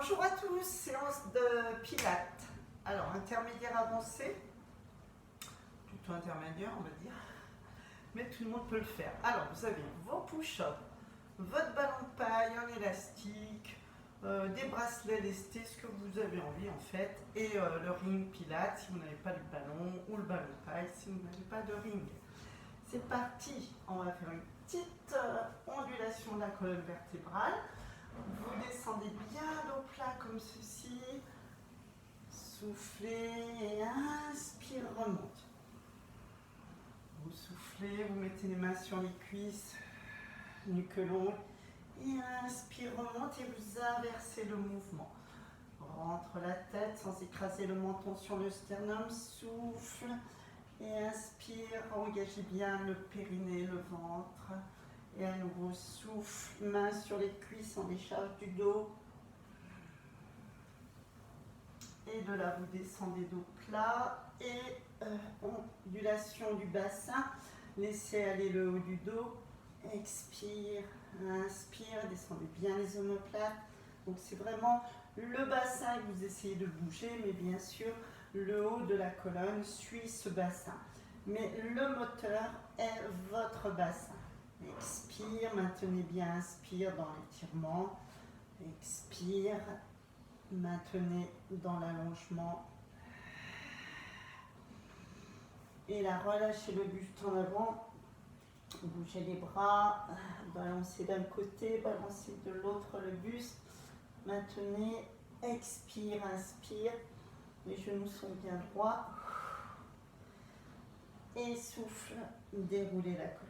Bonjour à tous, séance de pilates. Alors, intermédiaire avancé, plutôt intermédiaire on va dire, mais tout le monde peut le faire. Alors, vous avez vos push-ups, votre ballon de paille, un élastique, des bracelets lestés, ce que vous avez envie en fait, et le ring pilates si vous n'avez pas de ballon, ou le ballon de paille si vous n'avez pas de ring. C'est parti, on va faire une petite ondulation de la colonne vertébrale. Vous descendez bien dos plat comme ceci. Soufflez et inspire, remonte. Vous soufflez, vous mettez les mains sur les cuisses, nuque longue. Et inspire, remonte et vous inversez le mouvement. Rentre la tête sans écraser le menton sur le sternum. Souffle et inspire. Engagez bien le périnée, le ventre. Et à nouveau, souffle, main sur les cuisses en décharge du dos. Et de là, vous descendez dos plat. Et ondulation du bassin. Laissez aller le haut du dos. Expire, inspire, descendez bien les omoplates. Donc c'est vraiment le bassin que vous essayez de bouger, mais bien sûr, le haut de la colonne suit ce bassin. Mais le moteur est votre bassin. Expire, maintenez bien, inspire dans l'étirement. Expire, maintenez dans l'allongement. Et là, relâchez le buste en avant. Bougez les bras, balancez d'un côté, balancez de l'autre le buste. Maintenez, expire, inspire. Les genoux sont bien droits. Et souffle, déroulez la colonne.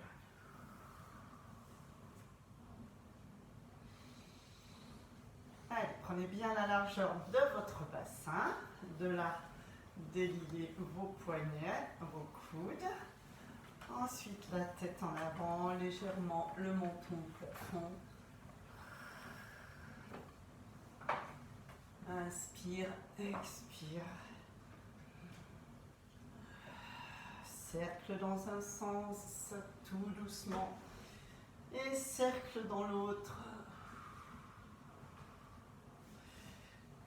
Allez, prenez bien la largeur de votre bassin. De là, déliez vos poignets, vos coudes. Ensuite, la tête en avant, légèrement le menton au plafond. Inspire, expire. Cercle dans un sens, tout doucement. Et cercle dans l'autre.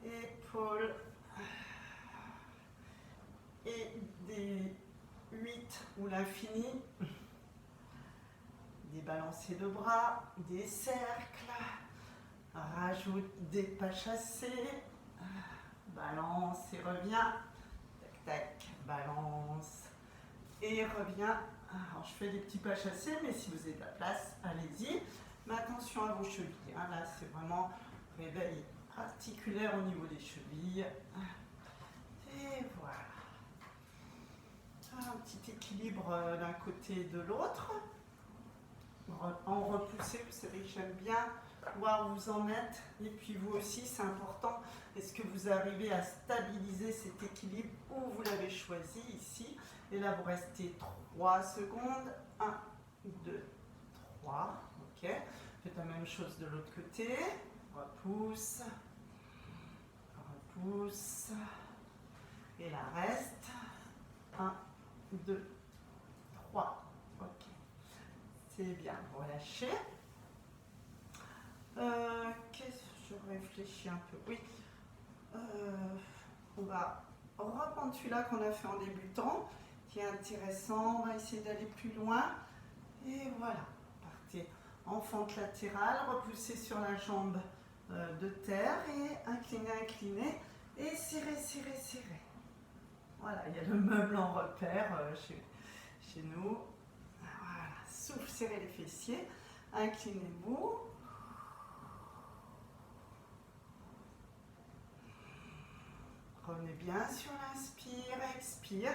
Épaules. Et des 8 ou l'infini. Des balancés de bras, des cercles. Rajoute des pas chassés. Balance et reviens. Tac, tac, balance et reviens. Alors, je fais des petits pas chassés, mais si vous avez de la place, allez-y. Mais attention à vos chevilles. Hein. Là, c'est vraiment réveil articulaire au niveau des chevilles. Et voilà. Un petit équilibre d'un côté et de l'autre. En repoussé, vous savez que j'aime bien voir où vous en êtes. Et puis vous aussi, c'est important. Est-ce que vous arrivez à stabiliser cet équilibre où vous l'avez choisi ici? Et là, vous restez 3 secondes. 1, 2, 3. Ok. Faites la même chose de l'autre côté. Repousse. Repousse. Et là, reste. 1, 2, 3. Ok. C'est bien. Relâchez. Je réfléchis un peu. Oui. On va reprendre celui-là qu'on a fait en débutant, qui est intéressant. On va essayer d'aller plus loin. Et voilà. Partez en fente latérale, repoussez sur la jambe de terre et inclinez, inclinez. Et serrez, serrez, serrez. Voilà, il y a le meuble en repère chez nous. Voilà. Souffle, serrez les fessiers. Inclinez-vous. Revenez bien sur l'inspire, expire.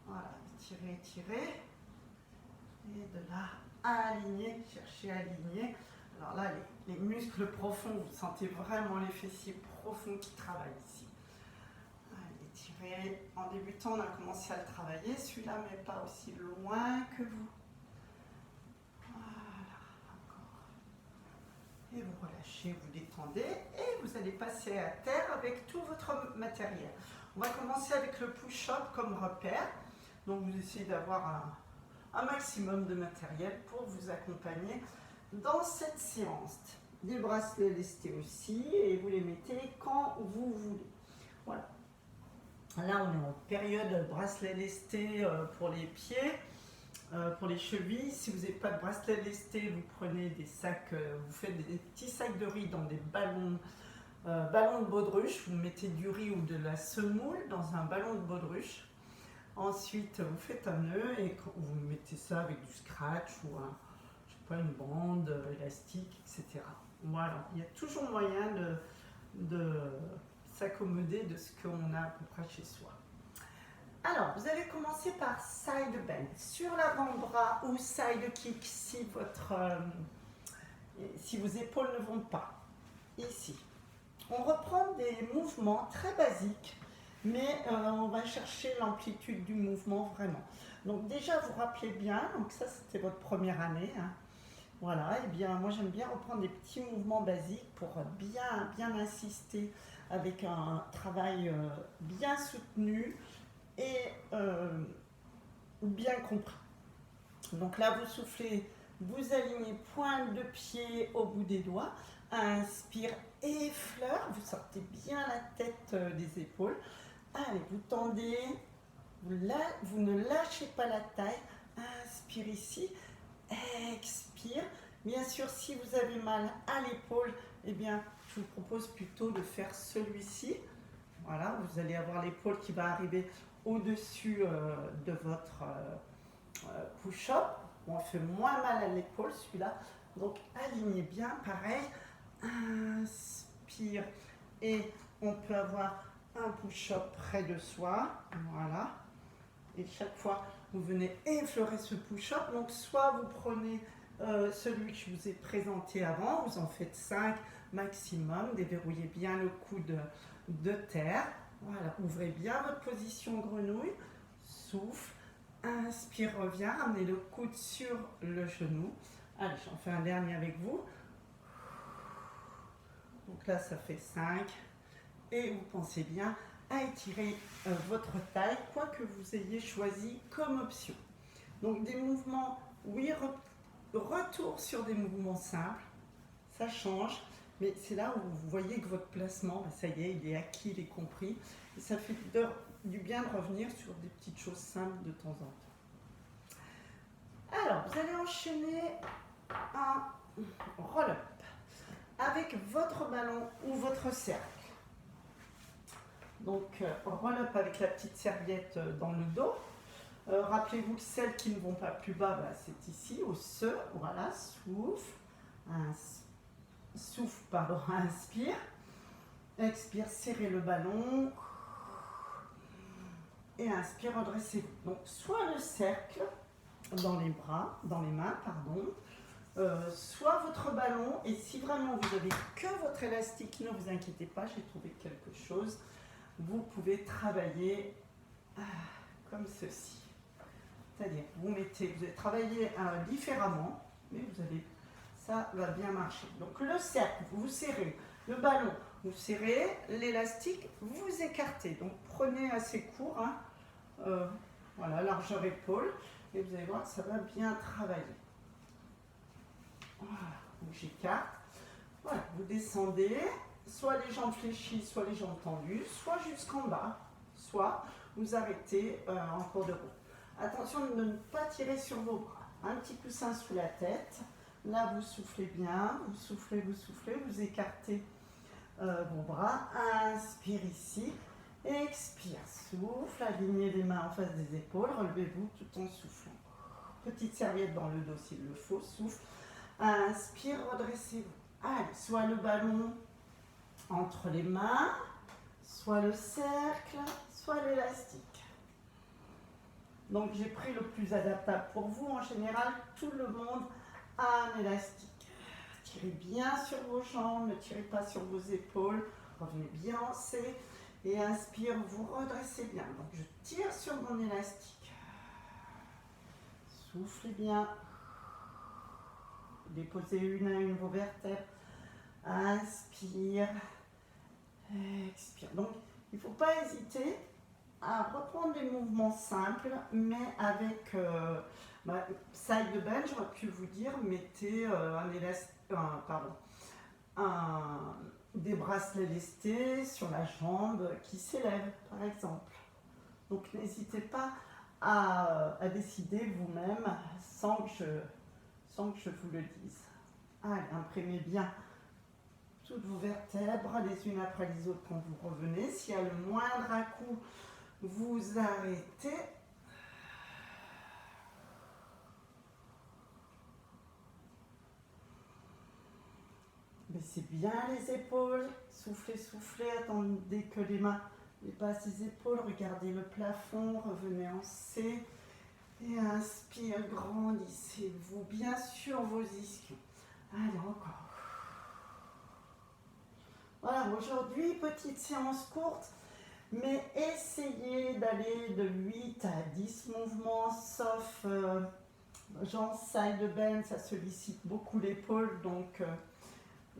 Voilà, étirez, étirez. Et de là, aligner, cherchez à aligner. Alors là, les muscles profonds, vous sentez vraiment les fessiers profonds qui travaillent ici. Allez, étirez. En débutant, on a commencé à le travailler. Celui-là, mais pas aussi loin que vous. Voilà, encore. Et vous relâchez, vous détendez et vous allez passer à terre avec tout votre matériel. On va commencer avec le push-up comme repère. Donc vous essayez d'avoir un maximum de matériel pour vous accompagner dans cette séance. des bracelets lestés aussi, et vous les mettez quand vous voulez. Voilà. Là, on est en période bracelet lesté pour les pieds, pour les chevilles. Si vous n'avez pas de bracelet lesté, vous prenez des sacs, vous faites des petits sacs de riz dans des ballons de baudruche. Vous mettez du riz ou de la semoule dans un ballon de baudruche. Ensuite, vous faites un nœud et vous mettez ça avec du scratch ou je sais pas, une bande élastique, etc. Voilà, il y a toujours moyen de s'accommoder de ce qu'on a à peu près chez soi. Alors, vous allez commencer par side bend. Sur l'avant-bras ou side kick si vos épaules ne vont pas. Ici. On reprend des mouvements très basiques, mais on va chercher l'amplitude du mouvement vraiment. Donc déjà, vous rappelez bien, donc ça c'était votre première année. Hein. Voilà, et bien moi j'aime bien reprendre des petits mouvements basiques pour bien insister avec un travail bien soutenu et bien compris. Donc là, vous soufflez, vous alignez pointe de pied au bout des doigts. Inspire, effleure, vous sortez bien la tête des épaules. Allez, vous tendez, vous ne lâchez pas la taille. Inspire ici, expire. Bien sûr, si vous avez mal à l'épaule, eh bien, je vous propose plutôt de faire celui-ci. Voilà, vous allez avoir l'épaule qui va arriver au-dessus de votre push-up. On fait moins mal à l'épaule, celui-là. Donc, alignez bien, pareil. Inspire et on peut avoir un push-up près de soi. Voilà. Et chaque fois, vous venez effleurer ce push-up. Donc, soit vous prenez celui que je vous ai présenté avant, vous en faites 5 maximum. Déverrouillez bien le coude de terre. Voilà. Ouvrez bien votre position grenouille. Souffle. Inspire, reviens. Ramenez le coude sur le genou. Allez, j'en fais un dernier avec vous. Donc là, ça fait 5. Et vous pensez bien à étirer votre taille, quoi que vous ayez choisi comme option. Donc des mouvements, oui, retour sur des mouvements simples, ça change. Mais c'est là où vous voyez que votre placement, ça y est, il est acquis, il est compris. Et ça fait du bien de revenir sur des petites choses simples de temps en temps. Alors, vous allez enchaîner un roll-up avec votre ballon ou votre cercle. Donc, roll-up avec la petite serviette dans le dos. Rappelez-vous que celles qui ne vont pas plus bas, c'est ici, au se. Voilà, souffle. Souffle, pardon, inspire. Expire, serrez le ballon. Et inspire, redressez-vous. Donc, soit le cercle dans les bras, dans les mains, pardon. Soit votre ballon, et si vraiment vous n'avez que votre élastique, ne vous inquiétez pas, j'ai trouvé quelque chose. Vous pouvez travailler comme ceci. C'est-à-dire, vous allez travailler différemment, mais ça va bien marcher. Donc le cercle, vous serrez, le ballon, vous serrez, l'élastique, vous écartez. Donc prenez assez court, hein, voilà, largeur épaule, et vous allez voir que ça va bien travailler. Voilà, donc j'écarte. Voilà, vous descendez, soit les jambes fléchies, soit les jambes tendues, soit jusqu'en bas, soit vous arrêtez en cours de route. Attention de ne pas tirer sur vos bras. Un petit coussin sous la tête. Là, vous soufflez bien, vous soufflez, vous écartez vos bras. Inspire ici, expire, souffle, alignez les mains en face des épaules, relevez-vous tout en soufflant. Petite serviette dans le dos s'il le faut, souffle. Inspire, redressez-vous. Allez, soit le ballon entre les mains, soit le cercle, soit l'élastique. Donc j'ai pris le plus adaptable pour vous. En général, tout le monde a un élastique. Tirez bien sur vos jambes, ne tirez pas sur vos épaules. Revenez bien en C. Et inspire, vous redressez bien. Donc je tire sur mon élastique. Soufflez bien. Déposez une à une vos vertèbres. Inspire. Expire. Donc il ne faut pas hésiter à reprendre des mouvements simples, mais avec side bend, j'aurais pu vous dire, mettez des bracelets lestés sur la jambe qui s'élèvent, par exemple. Donc n'hésitez pas à décider vous-même sans que je vous le dise. Allez, imprimez bien toutes vos vertèbres les unes après les autres quand vous revenez. S'il y a le moindre à-coup, vous arrêtez. Baissez bien les épaules, soufflez, soufflez, attendez que les mains dépassent les épaules, regardez le plafond, revenez en C et inspire, grandissez-vous bien sur vos ischions. Allez, encore. Voilà, aujourd'hui, petite séance courte, mais essayez d'aller de 8 à 10 mouvements, sauf genre side bend, ça sollicite beaucoup l'épaule, donc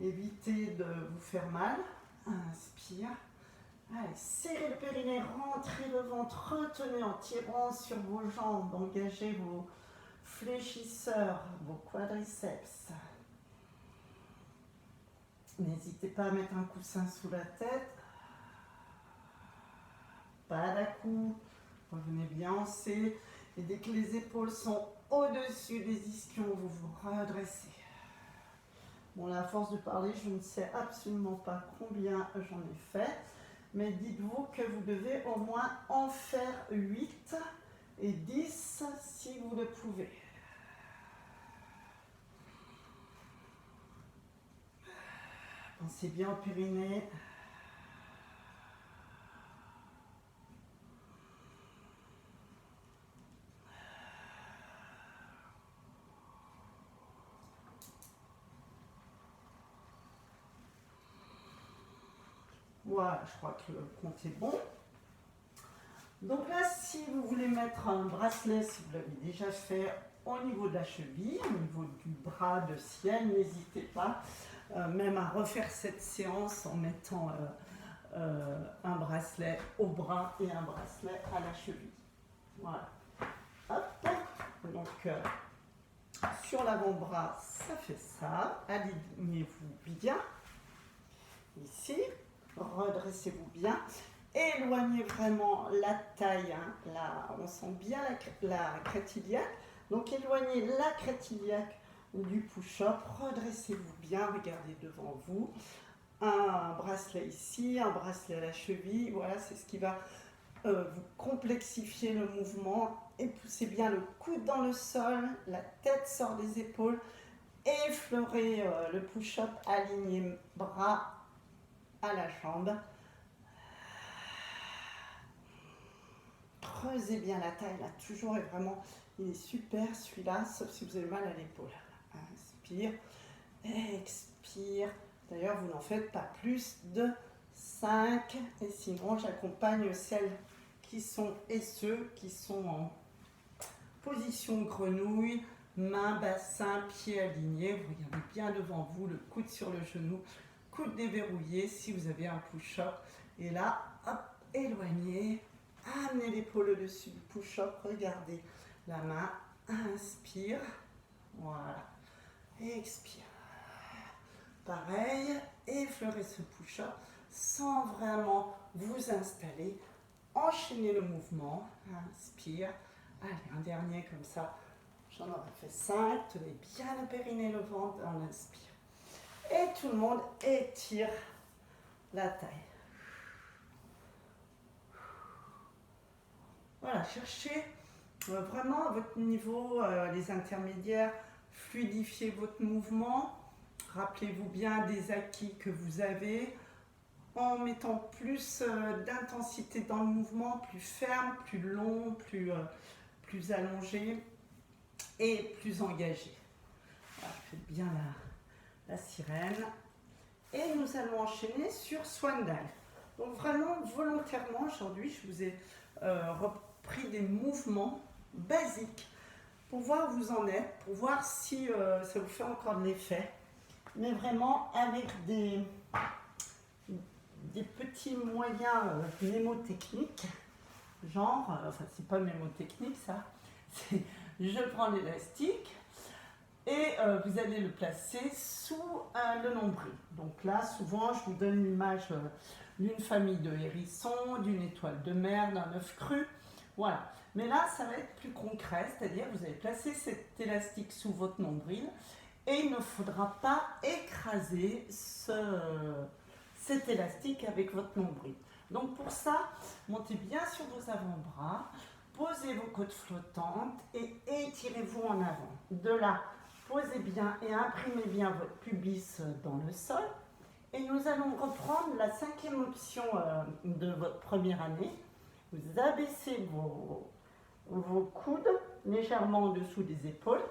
évitez de vous faire mal. Inspire. Allez, serrez le périnée, rentrez le ventre, retenez en tirant sur vos jambes, engagez vos fléchisseurs, vos quadriceps. N'hésitez pas à mettre un coussin sous la tête. Pas d'à-coup. Revenez bien en C. Et dès que les épaules sont au-dessus des ischions, vous vous redressez. Bon, là, à force de parler, je ne sais absolument pas combien j'en ai fait. Mais dites-vous que vous devez au moins en faire 8 et 10 si vous le pouvez. Pensez bien au périnée. Voilà, je crois que le compte est bon. Donc là, si vous voulez mettre un bracelet, si vous l'avez déjà fait au niveau de la cheville, au niveau du bras de ciel, n'hésitez pas même à refaire cette séance en mettant un bracelet au bras et un bracelet à la cheville. Voilà. Hop. Donc sur l'avant-bras, ça fait ça. Alignez-vous bien. Ici. Redressez-vous bien. Éloignez vraiment la taille. Hein. Là, on sent bien la crête iliaque. Donc éloignez la crête iliaque du push-up. Redressez-vous bien. Regardez devant vous. Un bracelet ici, un bracelet à la cheville. Voilà, c'est ce qui va vous complexifier le mouvement. Et poussez bien le coude dans le sol. La tête sort des épaules. Effleurez le push-up. Alignez bras à la jambe. Creusez bien la taille, là, toujours, et vraiment, il est super celui-là, sauf si vous avez mal à l'épaule. Inspire, expire. D'ailleurs, vous n'en faites pas plus de 5. Et sinon, j'accompagne celles qui sont et ceux qui sont en position grenouille, main, bassin, pieds alignés. Vous regardez bien devant vous, le coude sur le genou, coude déverrouillé si vous avez un push-up. Et là, hop, éloignez. Amenez l'épaule au-dessus du push-up, regardez la main, inspire, voilà, expire. Pareil, effleurez ce push-up sans vraiment vous installer, enchaînez le mouvement, inspire, allez, un dernier comme ça, j'en aurais fait 5, tenez bien le périnée, le ventre, on inspire. Et tout le monde étire la taille. Voilà, cherchez vraiment à votre niveau, les intermédiaires, fluidifiez votre mouvement. Rappelez-vous bien des acquis que vous avez en mettant plus d'intensité dans le mouvement, plus ferme, plus long, plus allongé et plus engagé. Voilà, faites bien la sirène. Et nous allons enchaîner sur Swan Dive. Donc vraiment, volontairement, aujourd'hui, je vous ai repris des mouvements basiques pour voir où vous en êtes, pour voir si ça vous fait encore de l'effet, mais vraiment avec des petits moyens mnémotechniques, genre, enfin c'est pas mnémotechnique ça, c'est je prends l'élastique et vous allez le placer sous le nombril. Donc là, souvent, je vous donne l'image d'une famille de hérissons, d'une étoile de mer, d'un œuf cru. Voilà. Mais là, ça va être plus concret, c'est-à-dire vous allez placer cet élastique sous votre nombril et il ne faudra pas écraser cet élastique avec votre nombril. Donc pour ça, montez bien sur vos avant-bras, posez vos côtes flottantes et étirez-vous en avant. De là, posez bien et imprimez bien votre pubis dans le sol. Et nous allons reprendre la 5e option de votre première année. Vous abaissez vos coudes légèrement en dessous des épaules.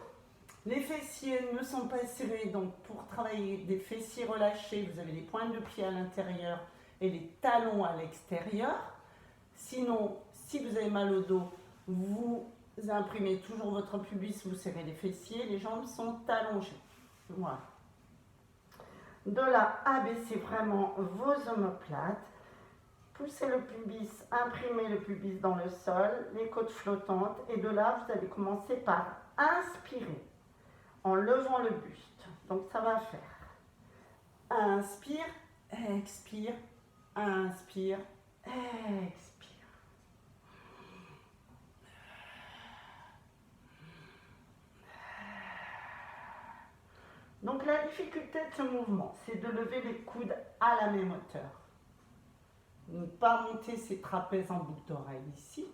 Les fessiers ne sont pas serrés, donc pour travailler des fessiers relâchés, vous avez les pointes de pied à l'intérieur et les talons à l'extérieur. Sinon, si vous avez mal au dos, vous imprimez toujours votre pubis, vous serrez les fessiers, les jambes sont allongées. Voilà. De là, abaissez vraiment vos omoplates, poussez le pubis, imprimez le pubis dans le sol, les côtes flottantes, et de là, vous allez commencer par inspirer en levant le buste. Donc ça va faire inspire, expire, inspire, expire. Donc la difficulté de ce mouvement, c'est de lever les coudes à la même hauteur. Ne pas monter ses trapèzes en boucle d'oreille ici.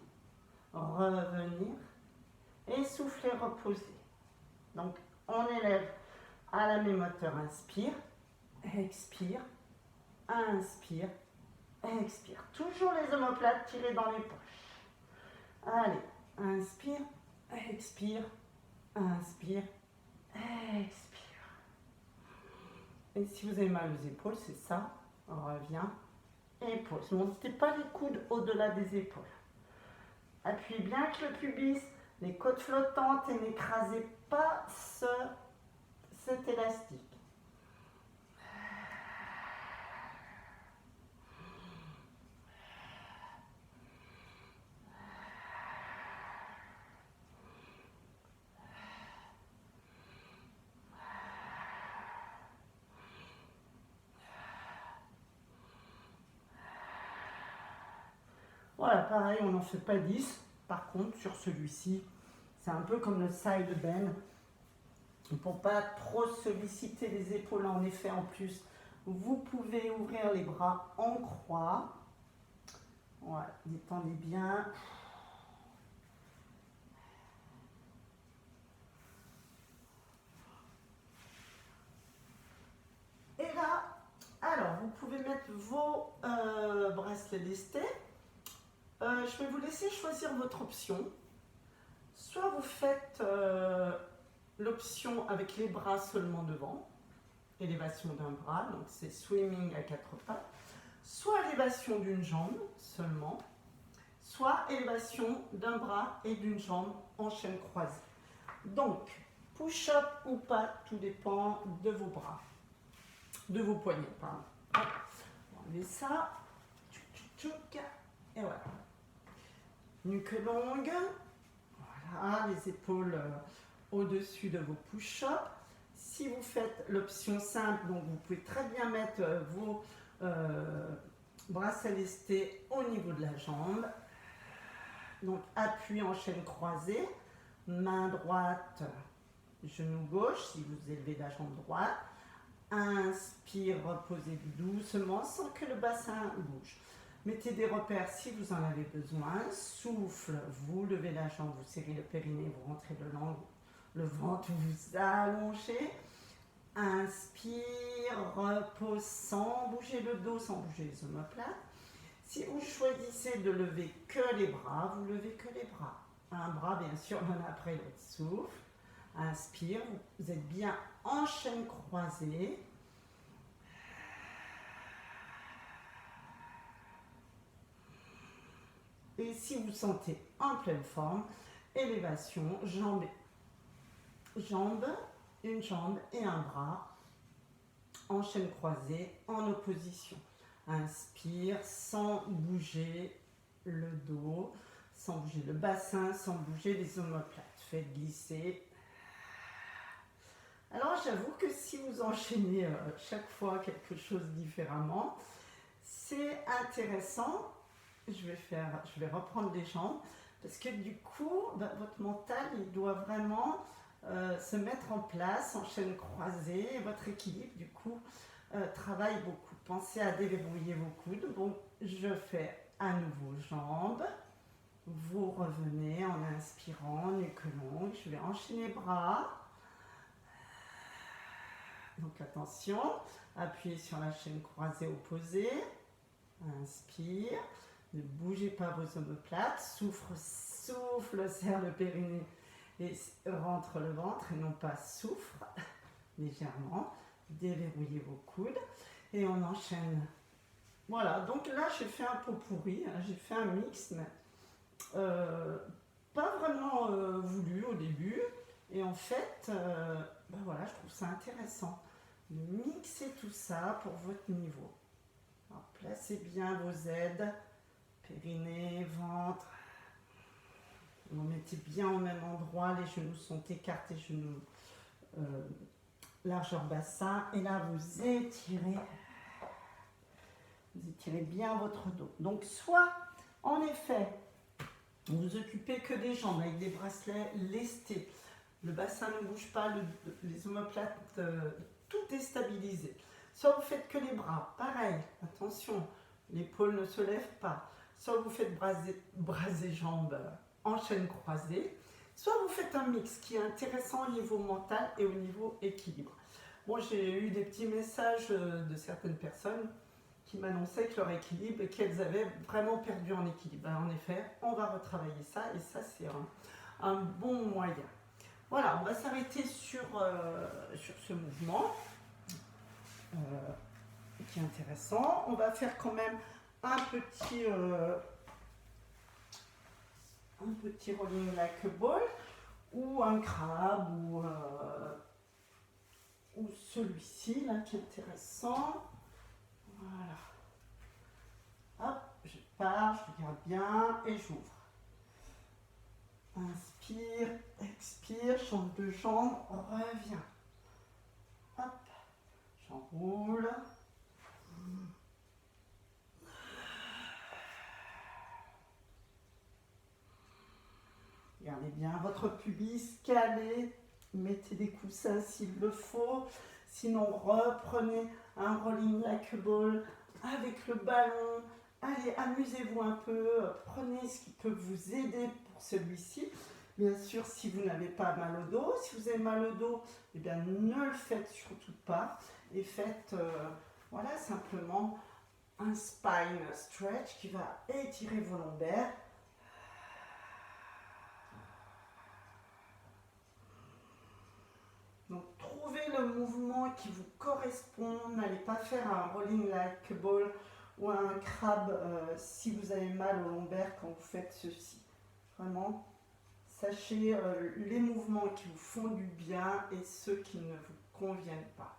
Revenir et souffler, reposer. Donc on élève à la même hauteur, inspire, expire, inspire, expire. Toujours les omoplates tirées dans les poches. Allez, inspire, expire, inspire, expire. Et si vous avez mal aux épaules, c'est ça, on revient et pose. Ne montez pas les coudes au-delà des épaules. Appuyez bien avec le pubis, les côtes flottantes et n'écrasez pas cet élastique. Voilà, pareil, on n'en fait pas 10. Par contre, sur celui-ci, c'est un peu comme le side bend. Pour ne pas trop solliciter les épaules, en effet, en plus, vous pouvez ouvrir les bras en croix. Voilà, détendez bien. Et là, alors, vous pouvez mettre vos bracelets lestés. Je vais vous laisser choisir votre option. Soit vous faites l'option avec les bras seulement devant, élévation d'un bras, donc c'est swimming à 4 pattes, soit élévation d'une jambe seulement, soit élévation d'un bras et d'une jambe en chaîne croisée. Donc, push-up ou pas, tout dépend de vos bras, de vos poignets, pardon. On va enlever ça, et voilà. Nuque longue, voilà, les épaules au-dessus de vos push-ups. Si vous faites l'option simple, donc vous pouvez très bien mettre vos bracelets lestés au niveau de la jambe. Donc appui en chaîne croisée, main droite, genou gauche si vous élevez la jambe droite. Inspire, reposez doucement sans que le bassin bouge. Mettez des repères si vous en avez besoin. Souffle, vous levez la jambe, vous serrez le périnée, vous rentrez le ventre, vous allongez. Inspire, repose sans bouger le dos, sans bouger les omoplates. Si vous choisissez de lever que les bras, vous levez que les bras. Un bras, bien sûr, l'un après l'autre. Souffle, inspire, vous êtes bien en chaîne croisée. Et si vous sentez en pleine forme, élévation, jambe, une jambe et un bras en chaîne croisée, en opposition. Inspire sans bouger le dos, sans bouger le bassin, sans bouger les omoplates. Faites glisser. Alors j'avoue que si vous enchaînez chaque fois quelque chose différemment, c'est intéressant. Je vais reprendre les jambes parce que du coup, votre mental, il doit vraiment se mettre en place en chaîne croisée. Votre équilibre, du coup, travaille beaucoup. Pensez à déverrouiller vos coudes. Bon, je fais à nouveau jambes. Vous revenez en inspirant, nuque longue. Je vais enchaîner bras. Donc attention, appuyez sur la chaîne croisée opposée. Inspire. Ne bougez pas vos omoplates. Souffle, serre le périnée et rentre le ventre et non pas souffre légèrement. Déverrouillez vos coudes et on enchaîne. Voilà, donc là j'ai fait un pot pourri, hein, j'ai fait un mix, mais pas vraiment voulu au début. Et en fait, voilà, je trouve ça intéressant de mixer tout ça pour votre niveau. Alors, placez bien vos aides, périnée, ventre. Vous mettez bien au même endroit, les genoux sont écartés, genoux largeur bassin. Et là, vous étirez bien votre dos. Donc, soit, en effet, vous vous occupez que des jambes avec des bracelets lestés. Le bassin ne bouge pas, les omoplates, tout est stabilisé. Soit vous faites que les bras, pareil, attention, l'épaule ne se lève pas. Soit vous faites bras et jambes en chaîne croisée, soit vous faites un mix qui est intéressant au niveau mental et au niveau équilibre. Bon, j'ai eu des petits messages de certaines personnes qui m'annonçaient que leur équilibre et qu'elles avaient vraiment perdu en équilibre. Alors, en effet, on va retravailler ça et ça, c'est un bon moyen. Voilà, on va s'arrêter sur ce mouvement qui est intéressant. On va faire quand même un petit rolling like a ball ou un crabe ou celui-ci là qui est intéressant. Voilà. Hop, je pars, je regarde bien et j'ouvre. Inspire, expire, change de jambe, reviens. Hop, j'enroule. Gardez bien votre pubis calé, mettez des coussins s'il le faut, sinon reprenez un rolling like a ball avec le ballon. Allez, amusez-vous un peu, prenez ce qui peut vous aider pour celui-ci. Bien sûr, si vous n'avez pas mal au dos, si vous avez mal au dos, eh bien, ne le faites surtout pas et faites voilà, simplement un spine stretch qui va étirer vos lombaires. Donc, trouvez le mouvement qui vous correspond. N'allez pas faire un rolling like a ball ou un crabe si vous avez mal au lombaire quand vous faites ceci. Vraiment, sachez les mouvements qui vous font du bien et ceux qui ne vous conviennent pas.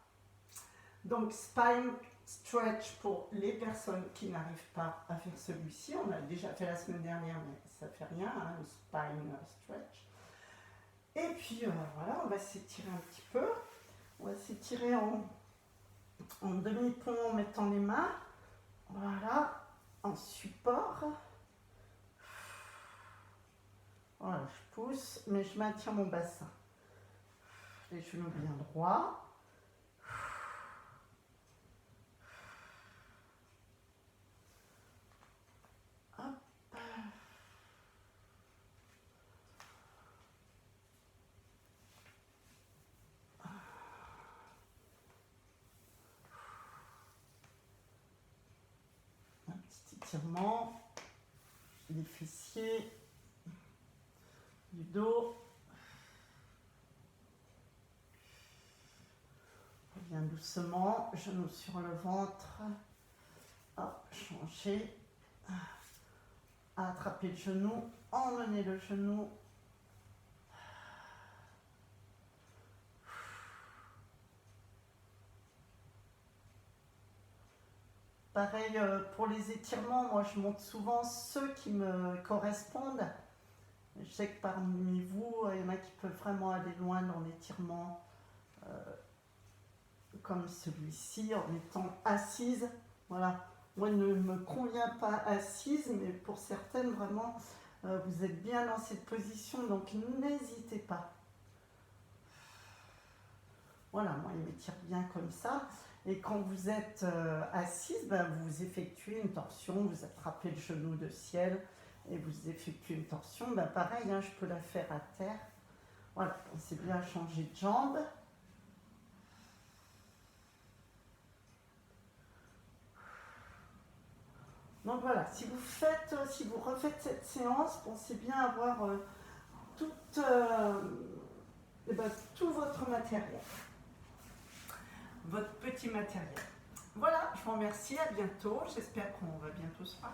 Donc, spine stretch pour les personnes qui n'arrivent pas à faire celui-ci. On l'a déjà fait la semaine dernière, mais ça ne fait rien, hein, le spine stretch. Et puis voilà, on va s'étirer un petit peu. On va s'étirer en demi-pont en mettant les mains. Voilà, en support. Voilà, je pousse, mais je maintiens mon bassin. Les genoux bien droits. Hop. Un petit étirement des fessiers, du dos. Reviens doucement, genoux sur le ventre. Hop, changer. Attraper le genou, emmener le genou. Pareil pour les étirements, moi je monte souvent ceux qui me correspondent. Je sais que parmi vous, il y en a qui peuvent vraiment aller loin dans l'étirement. comme celui-ci, en étant assise. Voilà. Moi, il ne me convient pas assise, mais pour certaines, vraiment, vous êtes bien dans cette position, donc n'hésitez pas. Voilà, moi, il m'étire bien comme ça. Et quand vous êtes assise, ben, vous effectuez une torsion, vous attrapez le genou de ciel et vous effectuez une torsion. Ben, pareil, hein, je peux la faire à terre. Voilà, pensez bien à changer de jambe. Donc voilà, si vous refaites cette séance, pensez bien avoir tout votre matériel, votre petit matériel. Voilà, je vous remercie, à bientôt, j'espère qu'on va bientôt se voir.